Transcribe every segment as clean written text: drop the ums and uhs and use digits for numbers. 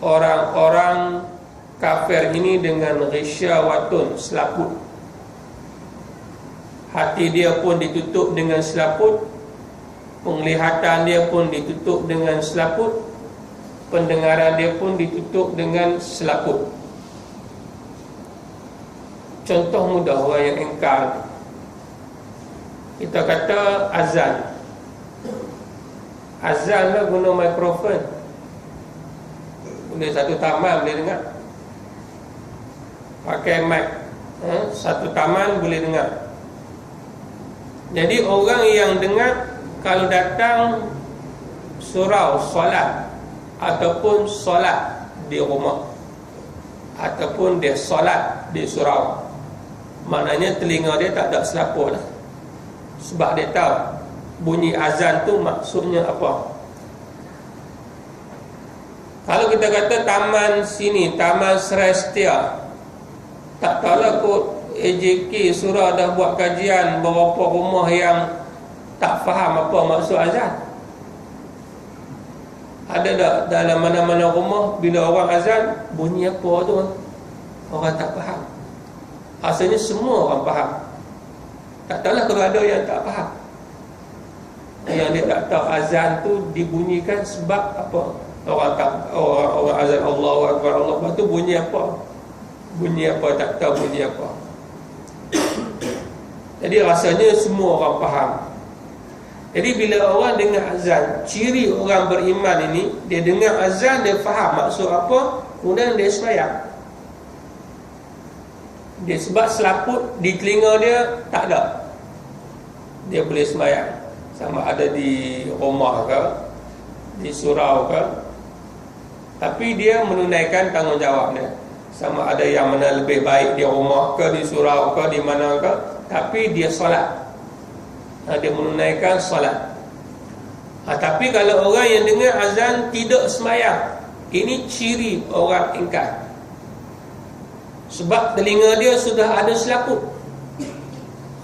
orang-orang kafir ini dengan ghisyawatun, selaput. Hati dia pun ditutup dengan selaput, penglihatan dia pun ditutup dengan selaput, pendengaran dia pun ditutup dengan selaput. Contoh mudah orang yang ingkar, kita kata azan. Azan lah guna mikrofon, boleh satu taman boleh dengar. Pakai mic, satu taman boleh dengar. Jadi orang yang dengar, kalau datang surau solat ataupun solat di rumah ataupun dia solat di surau, maknanya telinga dia tak ada selaput lah. Sebab dia tahu bunyi azan tu maksudnya apa. Kalau kita kata taman sini, Taman Serastia, tak tahulah kot AJK surau dah buat kajian beberapa rumah yang tak faham apa maksud azan. Ada tak dalam mana-mana rumah bila orang azan bunyi apa tu orang tak faham? Asalnya semua orang faham. Tak tahulah kalau ada yang tak faham, yang dia tak tahu azan tu dibunyikan sebab apa. Orang azan Allahu Akbar, Allah Akbar tu bunyi apa? Bunyi apa, tak tahu bunyi apa. Jadi rasanya semua orang faham. Jadi bila orang dengar azan, ciri orang beriman ini, dia dengar azan, dia faham maksud apa, kemudian dia sembahyang. Dia sebab selaput di telinga dia tak ada, dia boleh sembahyang. Sama ada di rumah ke, di surau ke, tapi dia menunaikan tanggungjawab dia. Sama ada yang mana lebih baik di rumah ke, di surau ke, di mana ke, tapi dia solat, dia menunaikan solat. Tapi kalau orang yang dengar azan tidak sembahyang, ini ciri orang ingkar. Sebab telinga dia sudah ada selaput.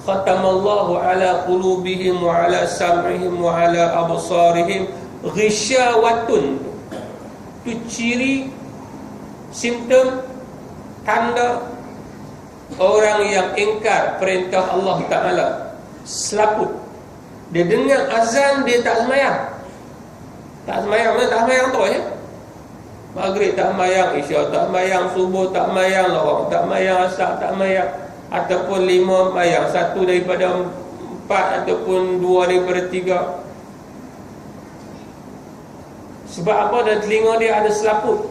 Khatamallahu ala qulubihim wa ala sam'ihim wa ala absarihim ghisyawatun. Itu ciri, simptom, tanda orang yang ingkar perintah Allah Ta'ala. Selaput. Dia dengar azan, dia tak sembahyang. Tak sembahyang, mana tak sembahyang tu ya? Maghrib tak sembahyang, Isya tak sembahyang, subuh tak sembahyang, lawak tak sembahyang, asar tak sembahyang, ataupun 5 sembahyang, 1 daripada 4 ataupun 2 daripada 3. Sebab apa? Dan telinga dia ada selaput.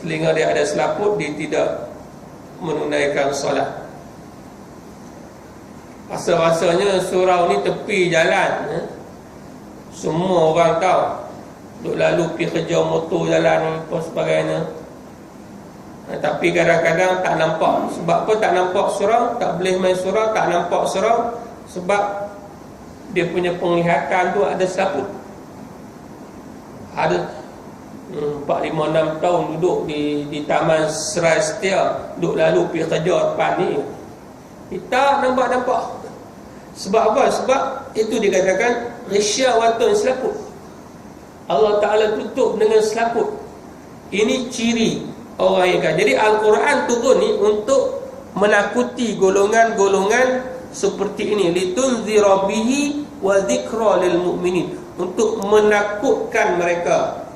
Telinga dia ada selaput, dia tidak menunaikan solat. Rasa-rasanya surau ni tepi jalan, semua orang tahu. Duk lalu pergi kerja motor jalan apa sebagainya. Tapi kadang-kadang tak nampak. Sebab apa tak nampak surau? Tak boleh main surau, tak nampak surau, sebab dia punya penglihatan tu ada selaput. Ada 4-5-6 tahun duduk di Taman Serastia, duduk lalu pergi kerja depan ni, kita nampak. Sebab apa? Sebab itu dikatakan ghisyawatun, selaput. Allah Ta'ala tutup dengan selaput. Ini ciri orang yang kafir. Jadi Al-Quran turun ni untuk menakuti golongan-golongan seperti ini. Litunzira bihi wa dzikra lil mu'minin, untuk menakutkan mereka.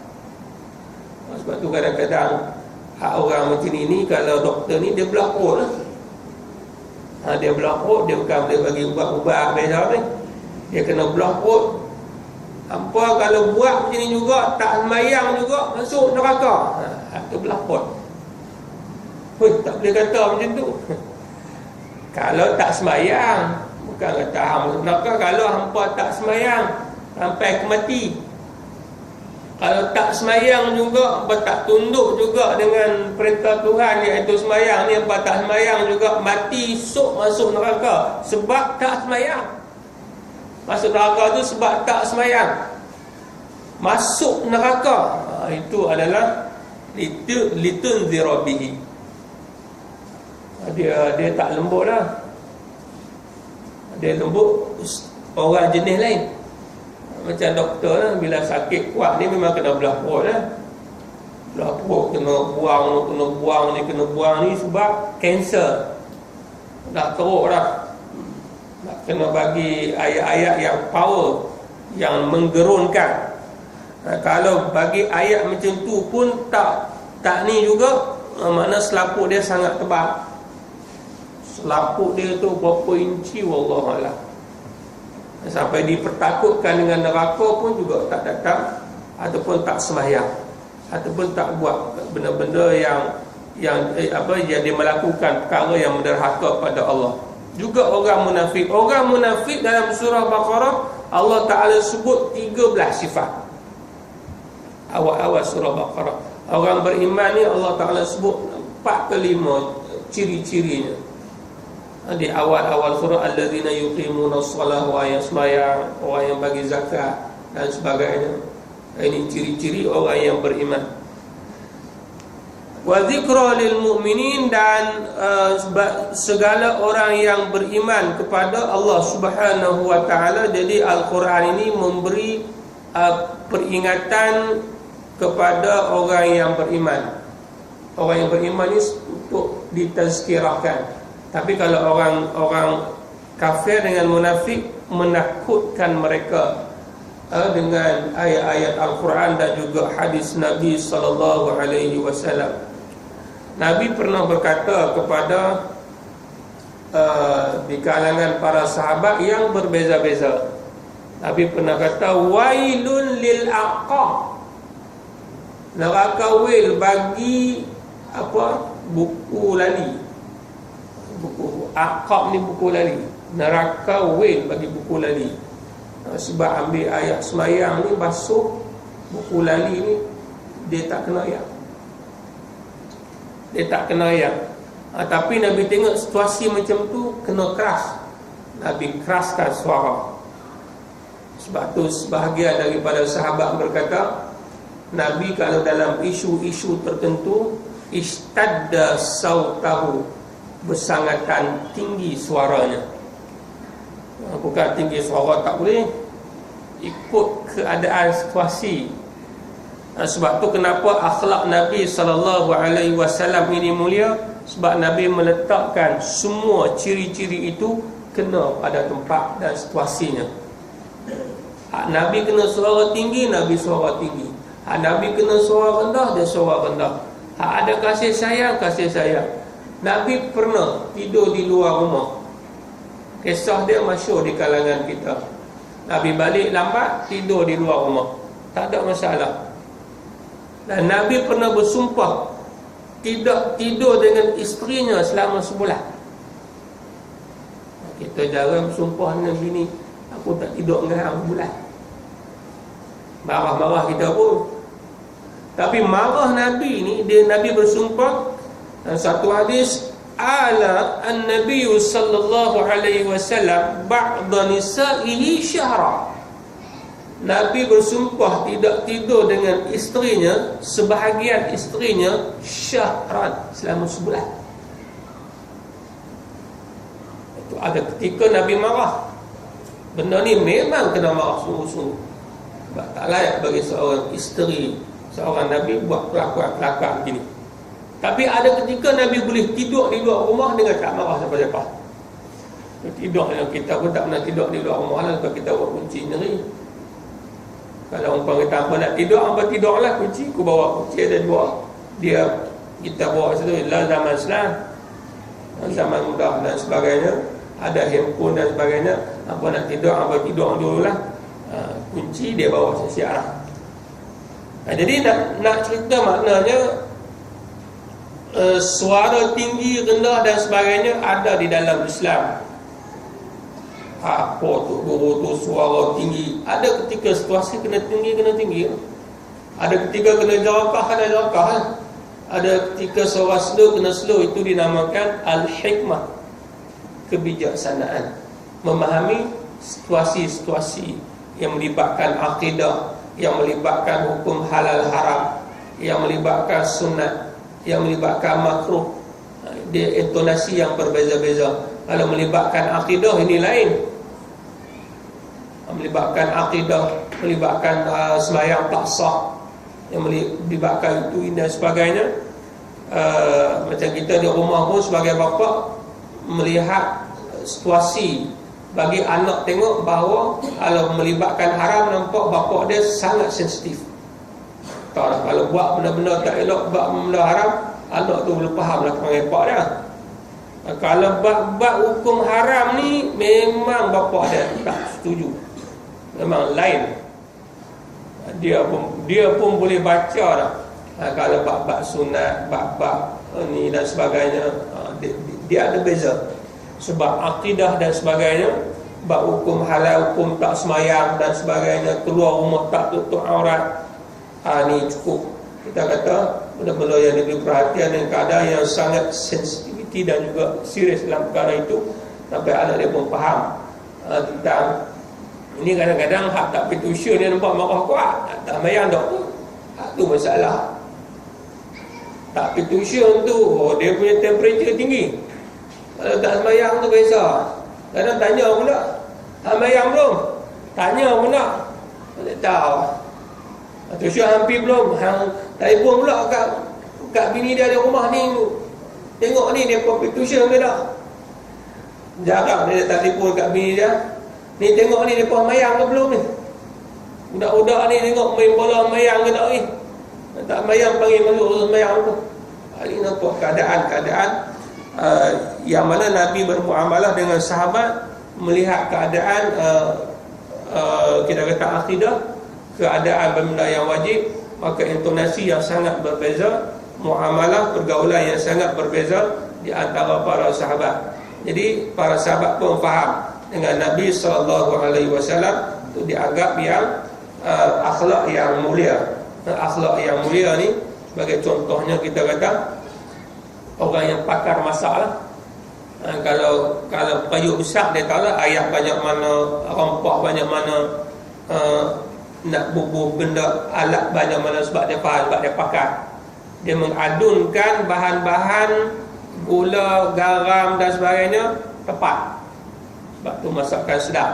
Sebab tu kadang-kadang orang macam ini, kalau doktor ni dia berlakut lah. Dia berlakut, dia bukan boleh bagi ubat-ubat biasa ni, dia kena berlakut. Apa kalau buat macam ni juga, tak sembahyang juga, masuk neraka. Itu berlakut. Tak boleh kata macam tu. Kalau tak sembahyang, bukan kata masuk neraka. Kalau hampa tak sembahyang sampai ke mati, kalau tak sembahyang juga, hampa tak tunduk juga dengan perintah Tuhan, iaitu sembahyang ni, hampa tak sembahyang juga, mati sok masuk neraka sebab tak sembahyang. Masuk neraka tu sebab tak sembahyang. Masuk neraka, itu adalah litunzira bihi. Dia tak lembut lah. Dia lembut orang jenis lain. Macam doktor lah, bila sakit kuat ni memang kena belah perut lah. Belah perut kena buang ni sebab kanser. Dah teruk dah. Nak kena bagi ayat-ayat yang power, yang menggerunkan. Kalau bagi ayat macam tu pun tak ni juga, makna selaput dia sangat tebal. Selaput dia tu berapa inci wallahualam. Sampai dipertakutkan dengan neraka pun juga tak datang, ataupun tak sembahyang, ataupun tak buat benda-benda yang dia melakukan perkara yang menderhaka pada Allah. Juga orang munafik. Orang munafik dalam surah Baqarah Allah Ta'ala sebut 13 sifat. Awal-awal surah Baqarah. Orang beriman ni Allah Ta'ala sebut 4 ke 5 ciri-cirinya. Di awal-awal surah, alladzina yuqimunas shalah, orang yang sembahyang, orang yang bagi zakat dan sebagainya. Ini ciri-ciri orang yang beriman. Wa dzikra lil mu'minin, dan segala orang yang beriman kepada Allah Subhanahu wa taala. Jadi Al-Quran ini memberi peringatan kepada orang yang beriman. Orang yang beriman ini untuk ditazkirahkan. Tapi kalau orang kafir dengan munafik, menakutkan mereka dengan ayat-ayat Al-Quran dan juga hadis Nabi sallallahu alaihi wasallam. Nabi pernah berkata kepada di kalangan para sahabat yang berbeza-beza. Nabi pernah kata, wailun lil aqab, neraka wil bagi buku lali. Buku aqab ni buku lali. Neraka wil bagi buku lali. Sebab ambil ayat semayang ni basuh, buku lali ni dia tak kena ayat. Dia tak kena ayat. Tapi Nabi tengok situasi macam tu kena keras. Nabi keraskan suara. Sebab tu sebahagian daripada sahabat berkata, Nabi kalau dalam isu-isu tertentu istadda sautahu, bersangatan tinggi suaranya. Bukan tinggi suara tak boleh, ikut keadaan situasi. Sebab tu kenapa akhlak Nabi SAW ini mulia. Sebab Nabi meletakkan semua ciri-ciri itu kena pada tempat dan situasinya. Nabi kena suara tinggi, Nabi suara tinggi. Nabi kena suara rendah, dia suara rendah. Ada kasih sayang, kasih sayang. Nabi pernah tidur di luar rumah. Kisah dia masyhur di kalangan kita. Nabi balik lambat, tidur di luar rumah, tak ada masalah. Dan Nabi pernah bersumpah tidak tidur dengan isterinya selama sebulan. Kita jarang bersumpah dengan bini, aku tak tidur dengan hang sebulan. Marah-marah kita pun. Tapi marah Nabi ni, Nabi bersumpah. Dan satu hadis, ala an-nabiy sallallahu alaihi wasallam ba'da nisa'ihi syahra. Nabi bersumpah tidak tidur dengan isterinya, sebahagian isterinya, syahran, selama sebulan. Itu ada ketika Nabi marah. Benda ni memang kena marah sungguh-sungguh. Sebab tak layak bagi seorang isteri, seorang Nabi buat kelakuan-kelakuan begini. Tapi ada ketika Nabi boleh tidur di luar rumah dengan tak marah siapa-siapa. Tidur yang kita pun tak pernah tidur di luar rumah lah, sebab kita buat kunci sendiri. Kalau umpama kita apa nak tidur, apa tidurlah, kunci aku bawa, kunci ada dua. Kita bawa situ. Lah zaman Islam, zaman mudah dan sebagainya, ada handphone dan sebagainya. Apa nak tidur, apa tidur dululah. Kunci dia bawa siap-siap lah. Jadi nak cerita maknanya suara tinggi, rendah dan sebagainya ada di dalam Islam. Apa tu guru tu suara tinggi, ada ketika situasi kena tinggi. Ada ketika kena jarakah. Ada ketika suara slow kena slow. Itu dinamakan al-hikmah, kebijaksanaan, memahami situasi-situasi yang melibatkan akidah, yang melibatkan hukum halal haram, yang melibatkan sunnat, yang melibatkan makruh. Dia intonasi yang berbeza-beza. Kalau melibatkan akidah ini lain. Melibatkan akidah melibatkan sembahyang tak sah, yang melibatkan itu dan sebagainya. Macam kita di rumah pun sebagai bapa melihat situasi bagi anak tengok bahawa kalau melibatkan haram, nampak bapa dia sangat sensitif. Tak, kalau buat benda-benda tak elok, buat benda haram, anak tu boleh faham lah pengepak dia. Kalau bab hukum haram ni memang bapa dia tak setuju, memang lain. Dia pun boleh baca dah. Kalau bab sunat, bab ni dan sebagainya, dia ada beza. Sebab akidah dan sebagainya, bab hukum halal, hukum tak semayang dan sebagainya, keluar rumah tak tutup aurat, ni cukup. Kita kata benda-benda yang diberi perhatian dan keadaan yang sangat sensitiviti dan juga serius dalam perkara itu, sampai anak dia pun faham tentang ini. Kadang-kadang hak tak pergi tuition dia nampak marah kuat, tak semayang tak tu, tu masalah. Tak pergi tuition tu, dia punya temperature tinggi. Kalau tak semayang tu biasa. Kadang tanya pula, semayang belum? Tanya pula, tak tahu. Tuition hampir belum? Telefon pula kat bini dia di rumah ni, tengok ni dia pergi tuition ke tak? Jarang dia telefon kat bini dia, ni tengok ni dia semayang ke belum ni? Budak-budak ni tengok main bola semayang ke tak ni? Tak semayang panggil masuk semayang tu. Ini nampak keadaan-keadaan yang mana Nabi bermuamalah dengan sahabat, melihat keadaan kita kata akidah, keadaan benda yang wajib, maka intonasi yang sangat berbeza, muamalah pergaulan yang sangat berbeza di antara para sahabat. Jadi para sahabat pun faham dengan Nabi SAW itu dianggap yang akhlak yang mulia. Akhlak yang mulia ni sebagai contohnya kita kata orang yang pakar masak lah. Kalau kayu besar dia tahu lah ayam banyak mana, rempah banyak mana, nak bubuh benda alat banyak mana, sebab dia faham, sebab dia pakar. Dia mengadunkan bahan-bahan gula, garam dan sebagainya tepat. Sebab tu masakan sedap.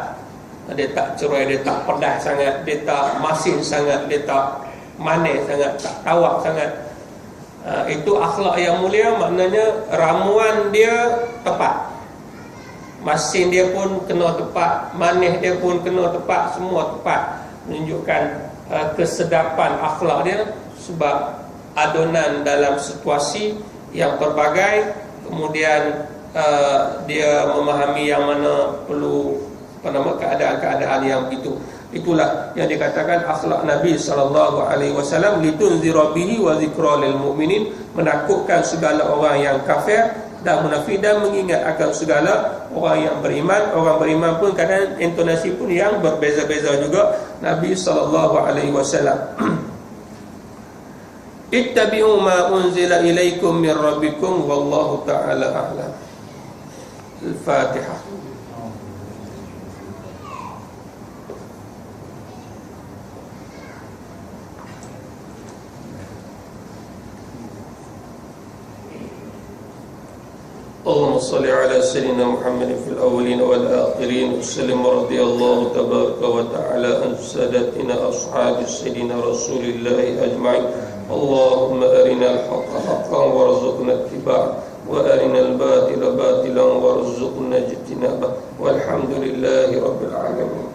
Dia tak cerai, dia tak pedas sangat, dia tak masin sangat, dia tak manis sangat, tak tawak sangat. Itu akhlak yang mulia, maknanya ramuan dia tepat, masin dia pun kena tepat, manis dia pun kena tepat, semua tepat, menunjukkan kesedapan akhlak dia. Sebab adunan dalam situasi yang pelbagai, kemudian dia memahami yang mana perlu keadaan-keadaan yang begitu. Itulah yang dikatakan akhlak Nabi SAW, litunzira bihi wa zikra lil mu'minin, menakutkan segala orang yang kafir dan munafik, dan mengingat akan segala orang yang beriman. Orang beriman pun kadang intonasi pun yang berbeza-beza juga. Nabi SAW, ittabi'u ma unzila ilaikum min rabbikum wallahu ta'ala a'lam. Al-Fatihah. اللهم صل على سيدنا محمد في الأولين والآخرين وسلم. رضي الله تبارك وتعالى عن سادتنا أصحاب سيدنا رسول الله أجمعين. اللهم أرنا الحق حقا وارزقنا اتباعه، وأرنا الباطل باطلا وارزقنا اجتنابه، والحمد لله رب العالمين.